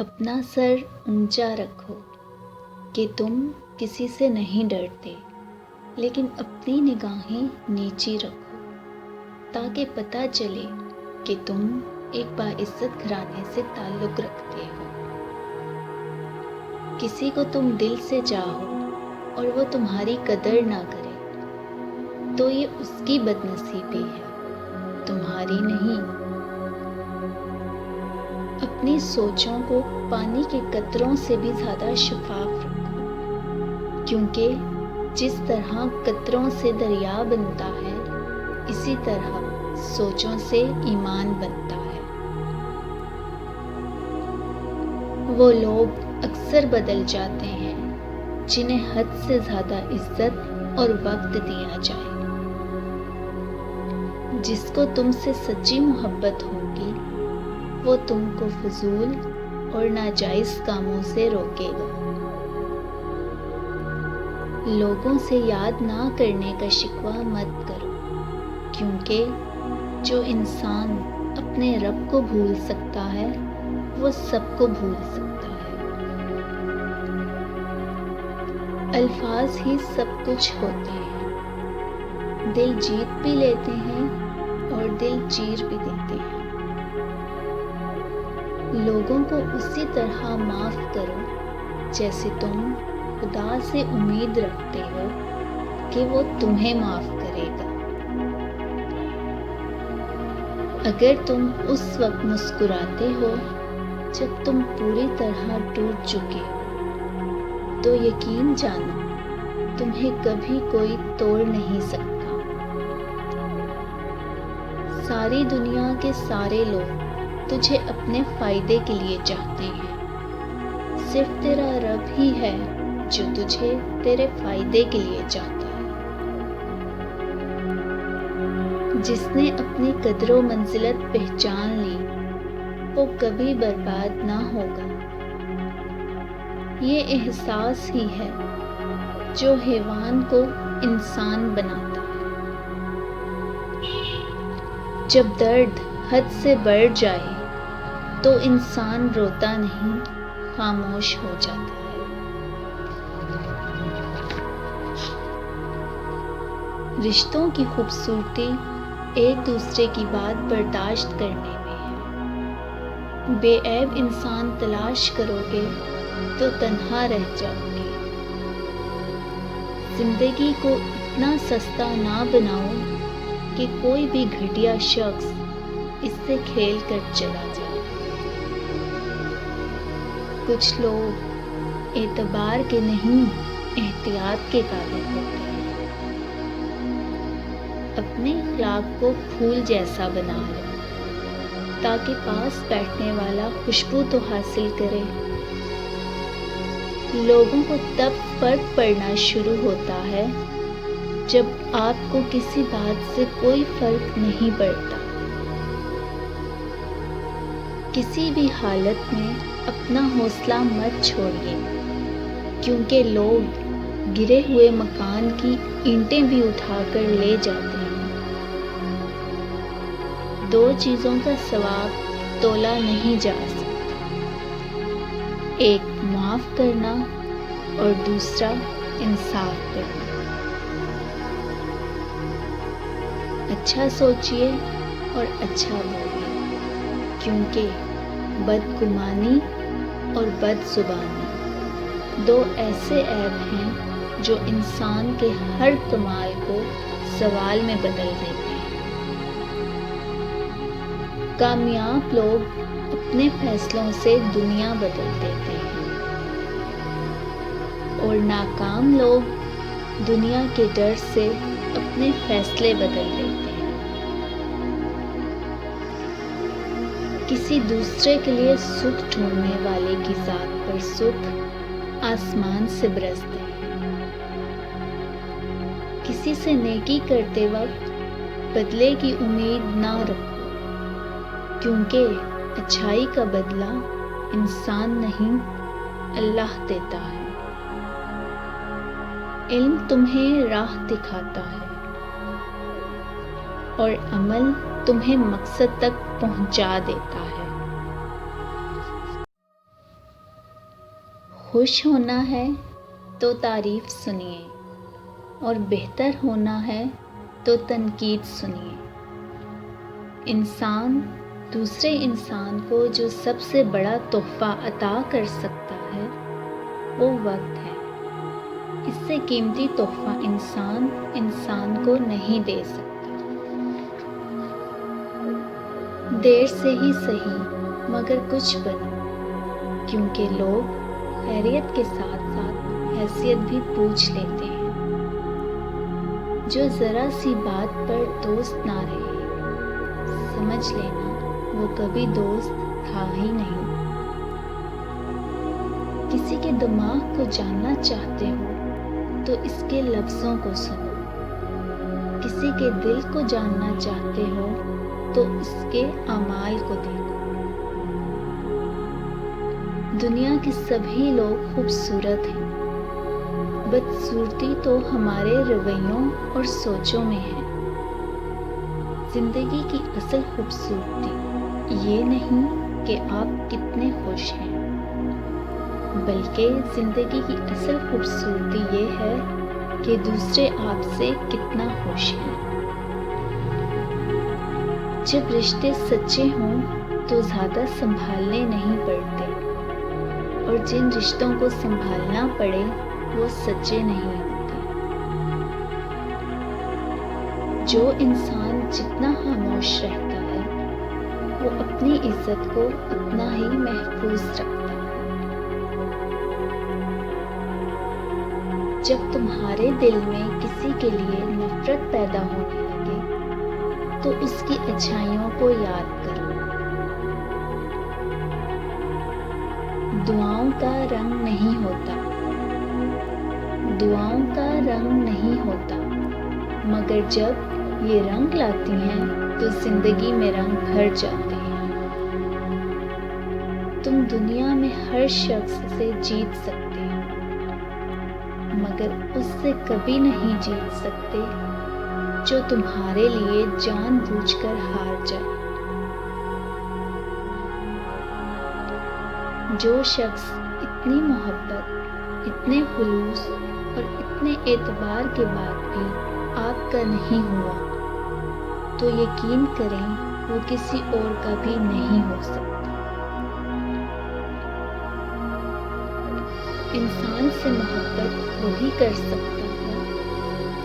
اپنا سر اونچا رکھو کہ تم کسی سے نہیں ڈرتے، لیکن اپنی نگاہیں نیچی رکھو تاکہ پتہ چلے کہ تم ایک باعزت گھرانے سے تعلق رکھتے ہو۔ کسی کو تم دل سے چاہو اور وہ تمہاری قدر نہ کرے تو یہ اس کی بدنصیبی ہے، تمہاری نہیں۔ اپنی سوچوں کو پانی کے قطروں سے بھی زیادہ شفاف رکھو، کیونکہ جس طرح قطروں سے دریا بنتا ہے، اسی طرح سوچوں سے ایمان بنتا ہے۔ وہ لوگ اکثر بدل جاتے ہیں جنہیں حد سے زیادہ عزت اور وقت دیا جائے۔ جس کو تم سے سچی محبت ہوگی وہ تم کو فضول اور ناجائز کاموں سے روکے گا۔ لوگوں سے یاد نہ کرنے کا شکوہ مت کرو، کیونکہ جو انسان اپنے رب کو بھول سکتا ہے وہ سب کو بھول سکتا ہے۔ الفاظ ہی سب کچھ ہوتے ہیں، دل جیت بھی لیتے ہیں اور دل چیر بھی دیتے ہیں۔ لوگوں کو اسی طرح معاف کرو جیسے تم خدا سے امید رکھتے ہو کہ وہ تمہیں معاف کرے گا۔ اگر تم اس وقت مسکراتے ہو جب تم پوری طرح ٹوٹ چکے ہو تو یقین جانو تمہیں کبھی کوئی توڑ نہیں سکتا۔ ساری دنیا کے سارے لوگ تجھے اپنے فائدے کے لیے چاہتے ہیں، صرف تیرا رب ہی ہے جو تجھے تیرے فائدے کے لیے چاہتا ہے۔ جس نے اپنی قدر و منزلت پہچان لی وہ کبھی برباد نہ ہوگا۔ یہ احساس ہی ہے جو حیوان کو انسان بناتا ہے۔ جب درد حد سے بڑھ جائے تو انسان روتا نہیں، خاموش ہو جاتا ہے۔ رشتوں کی خوبصورتی ایک دوسرے کی بات برداشت کرنے میں ہے۔ بے عیب انسان تلاش کرو گے تو تنہا رہ جاؤ گے۔ زندگی کو اتنا سستا نہ بناؤ کہ کوئی بھی گھٹیا شخص اس سے کھیل کر چلا جائے۔ کچھ لوگ اعتبار کے نہیں، احتیاط کے قابل ہوتے ہیں۔ اپنے اخلاق کو پھول جیسا بنا لو تاکہ پاس بیٹھنے والا خوشبو تو حاصل کرے۔ لوگوں کو تب فرق پڑنا شروع ہوتا ہے جب آپ کو کسی بات سے کوئی فرق نہیں پڑتا۔ کسی بھی حالت میں اپنا حوصلہ مت چھوڑیے، کیونکہ لوگ گرے ہوئے مکان کی اینٹیں بھی اٹھا کر لے جاتے ہیں۔ دو چیزوں کا ثواب تولا نہیں جا سکتا، ایک معاف کرنا اور دوسرا انصاف کرنا۔ اچھا سوچئے اور اچھا بولیے، کیونکہ بدگمانی اور بد زبانی دو ایسے عیب ہیں جو انسان کے ہر کمال کو زوال میں بدل دیتے ہیں۔ کامیاب لوگ اپنے فیصلوں سے دنیا بدل دیتے ہیں اور ناکام لوگ دنیا کے ڈر سے اپنے فیصلے بدل دیتے ہیں۔ کسی دوسرے کے لیے سکھ ڈھونڈنے والے کی ذات پر سکھ آسمان سے برستے ہیں۔ کسی سے نیکی کرتے وقت بدلے کی امید نہ رکھو، کیونکہ اچھائی کا بدلہ انسان نہیں، اللہ دیتا ہے۔ علم تمہیں راہ دکھاتا ہے اور عمل تمہیں مقصد تک پہنچا دیتا ہے۔ خوش ہونا ہے تو تعریف سنیے اور بہتر ہونا ہے تو تنقید سنیے۔ انسان دوسرے انسان کو جو سب سے بڑا تحفہ عطا کر سکتا ہے وہ وقت ہے۔ اس سے قیمتی تحفہ انسان کو نہیں دے سکتا۔ دیر سے ہی صحیح مگر کچھ بنو، کیونکہ لوگ خیریت کے ساتھ ساتھ حیثیت بھی پوچھ لیتے ہیں۔ جو ذرا سی بات پر دوست نہ رہے، سمجھ لینا وہ کبھی دوست تھا ہی نہیں۔ کسی کے دماغ کو جاننا چاہتے ہو تو اس کے لفظوں کو سنو، کسی کے دل کو جاننا چاہتے ہو تو اس کے اعمال کو دیکھو۔ دنیا کے سبھی لوگ خوبصورت ہیں، بدصورتی تو ہمارے رویوں اور سوچوں میں ہے۔ زندگی کی اصل خوبصورتی یہ نہیں کہ آپ کتنے خوش ہیں، بلکہ زندگی کی اصل خوبصورتی یہ ہے کہ دوسرے آپ سے کتنا خوش ہیں۔ جب رشتے سچے ہوں تو زیادہ سنبھالنے نہیں پڑتے، اور جن رشتوں کو سنبھالنا پڑے وہ سچے نہیں ہوتے۔ جو انسان جتنا خاموش رہتا ہے وہ اپنی عزت کو اتنا ہی محفوظ رکھتا ہے۔ جب تمہارے دل میں کسی کے لیے نفرت پیدا ہونے لگے تو اس کی اچھائیوں کو یاد کرو۔ دعاؤں کا رنگ نہیں ہوتا، دعاؤں کا رنگ نہیں ہوتا، مگر جب یہ رنگ لاتی ہیں تو زندگی میں رنگ بھر جاتے ہیں۔ تم دنیا میں ہر شخص سے جیت سکتے ہو، مگر اس سے کبھی نہیں جیت سکتے جو تمہارے لیے جان بوجھ کر ہار جائے۔ جو شخص اتنی محبت، اتنے خلوص اور اتنے اعتبار کے بعد بھی آپ کا نہیں ہوا تو یقین کریں وہ کسی اور کا بھی نہیں ہو سکتا۔ انسان سے محبت وہی کر سکتا ہے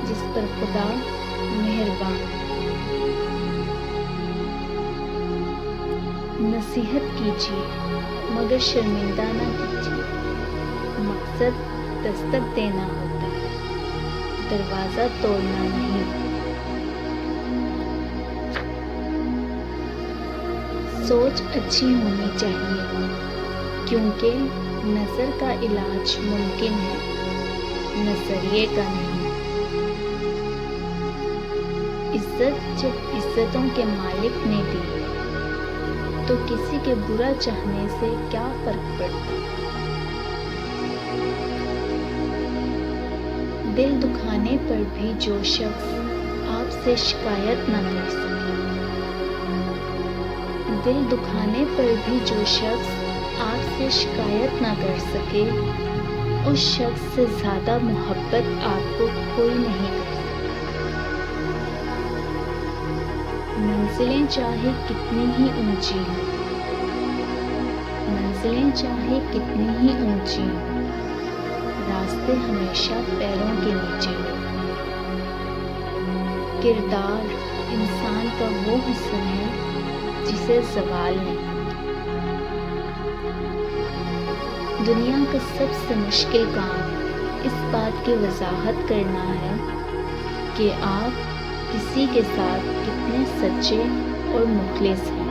جس پر خدا مہربان ہے۔ نصیحت کیجیے مگر شرمندہ نہ کیجیے۔ مقصد دستک دینا ہوتا ہے، دروازہ توڑنا نہیں۔ سوچ اچھی ہونی چاہیے، کیونکہ نظر کا علاج ممکن ہے، نظریے کا نہیں۔ عزت جب عزتوں کے مالک نے دی تو کسی کے برا چاہنے سے کیا فرق پڑتا؟ دل دکھانے پر بھی جو شخص آپ سے شکایت نہ کر سکے، دل دکھانے پر بھی جو شخص آپ سے شکایت نہ کر سکے، اس شخص سے زیادہ محبت آپ کو کوئی نہیں کر سکتا۔ منزلیں چاہے کتنی ہی اونچی ہوں، منزلیں چاہے کتنی ہی اونچی ہوں، راستے ہمیشہ پیروں کے نیچے ہوتے ہیں۔ کردار انسان کا وہ حسن ہے جسے زوال نہیں۔ دنیا کا سب سے مشکل کام اس بات کی وضاحت کرنا ہے کہ آپ کسی کے ساتھ کتنے سچے اور مخلص ہیں۔